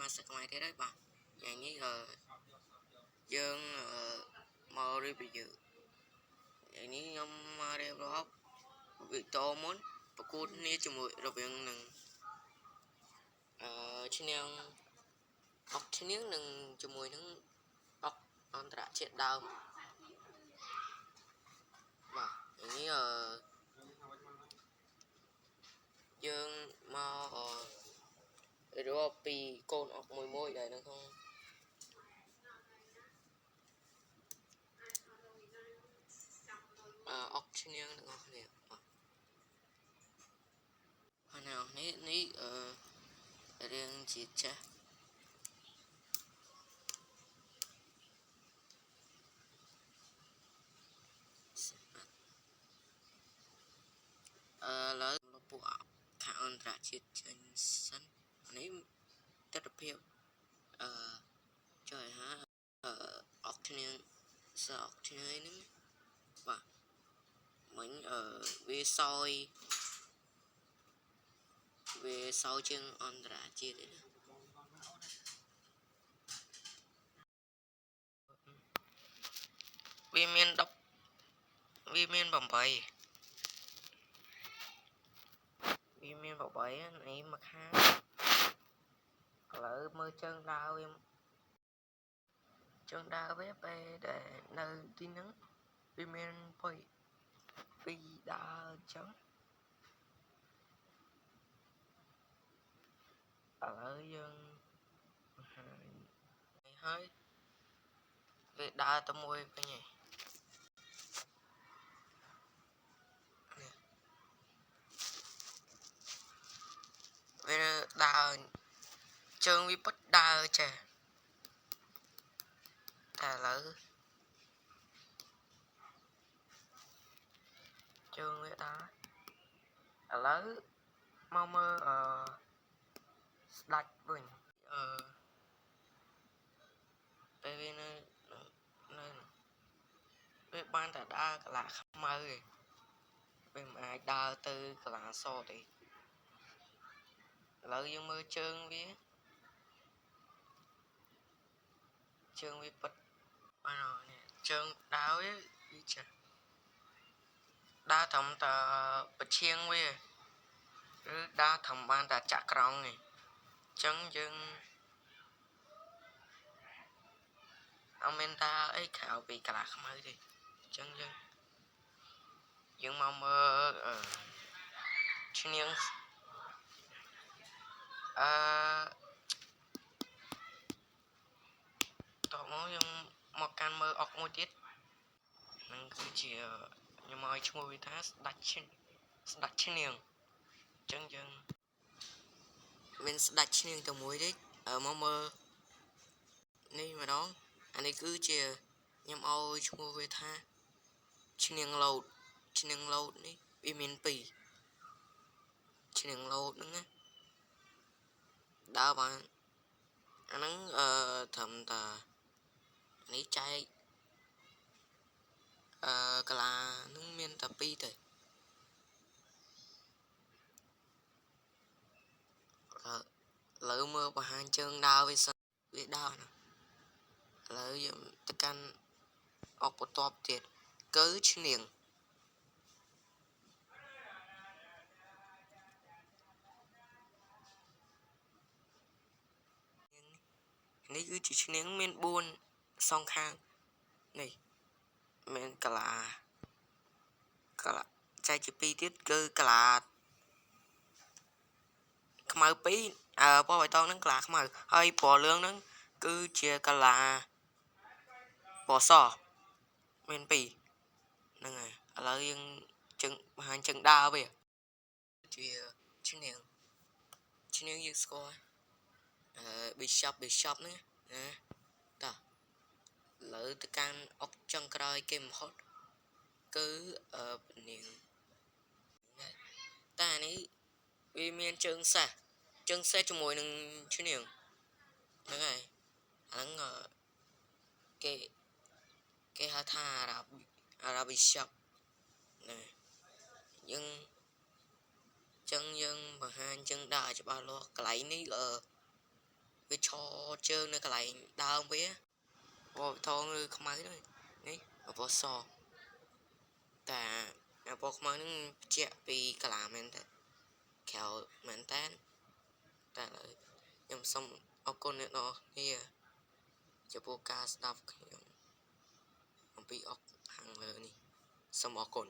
mà sẽ không ai thế đấy bàอย่างนี้យើងមករៀបរយอย่างนี้ខ្ញុំមករៀបរាប់វីដេអូមុនប្រកួតគ្នាជាមួយរវាងនឹងឈ្នះអុកឈ្នះនឹងជាមួយនឹងអុកអន្តរជាតិដើមបាទอย่างนี้យើងមករាប់ពីកូនអុកមួយដែលនៅក្នុងអុកឈ្នះទាំងអស់គ្នាបាទហើយអ្នកនរនេះរៀងជាចាស់ឡើយពួកខាងអន្តរជាតិចេញសិននេះទស្សនភាពចុះឲ្យហាអុកឈ្នះអុកឈ្នះហ្នឹងបាទមិញវាសោយជាងអន្តរជាតិឯណាវាមាន8វាមាន8នេះមកខាងឥឡូវមើលជើងដើរវាពេលដែលនៅទីហ្នឹងវាមានពីដើរអញ្ចឹងឥឡូវយើងបង្ហាញហើយវាដើរទៅមួយវិញឯងវាដើរជើងវាពិតដើរចេះតែឥឡូវជើងវាដើរឥឡូវមកមើលស្ដាច់វិញពេលវានៅវាបានតែដើរកន្លះខ្មៅឯងវាមិនអាចដើរទៅកន្លះសទេឥឡូវយើងមើលជើងវាពិតបាននេះជើងដើរវាចេះដើរត្រឹមតែបឈៀងវាឬដើរត្រឹមបានតែចាក់ក្រោងឯងអញ្ចឹងយើងអត់មានតាអីក្រៅពីកន្លះខ្មៅទេអញ្ចឹងយើងមកមើលឈ្នះតោះមកយើងមកកាន់មើលអុកមួយទៀតនឹងគឺជាខ្ញុំឲ្យឈ្មោះវាថាស្ដាច់ឈ្នះអញ្ចឹងយើងមានស្ដាច់ឈ្នះតែមួយទេមកមើលនេះម្ដងអានេះគឺជាខ្ញុំឲ្យឈ្មោះវាថាឈ្នះឡូតនេះវាមាន2ឈ្នះឡូតហ្នឹងណាដើរបានអាហ្នឹងត្រឹមតែនេះចែកកាឡាហ្នឹងមានតែ2ទេឥឡូវមើលបង្ហាញជើងដើរវាសិនវាដើរណាឥឡូវយើងទៅកាន់អុកបន្ទាប់ទៀតគឺឈ្នះនេះគឺជាឈ្នះមាន4សងខាងនេះមានកលាចែកជា2ទៀតគឺកលាខ្មៅ2ពណ៌បៃតងហ្នឹងកលាខ្មៅហើយពណ៌លឿងហ្នឹងគឺជាកលាពណ៌សមាន2ហ្នឹងហើយឥឡូវយើងបង្ហាញជើងដើរវាជាឈ្នះយើងស្គាល់Bishop ហ្នឹងណាតោះឥឡូវទៅកាន់អុកចុងក្រោយគេបំផុតគឺនាងតែនេះវាមានជើងសេះជាមួយនឹងឈ្នះហ្នឹងហើយអាហ្នឹងគេហៅថាអារ៉ាប៊ីshopណាយើងបង្ហាញជើងដើរច្បាស់លាស់កន្លែងនេះវា cái trò chơi này cái lại đau với bỏ thong rồi không ai đấy này bỏ sòแต่bỏ không ai nó chẹt bị cái làm mình thế khéo mình tanแต่เลยยังส่งเอาคนเนี่ยเนาะนี่จะโปรกาสตัฟยังไปออกห่างเลยนี่สมอคน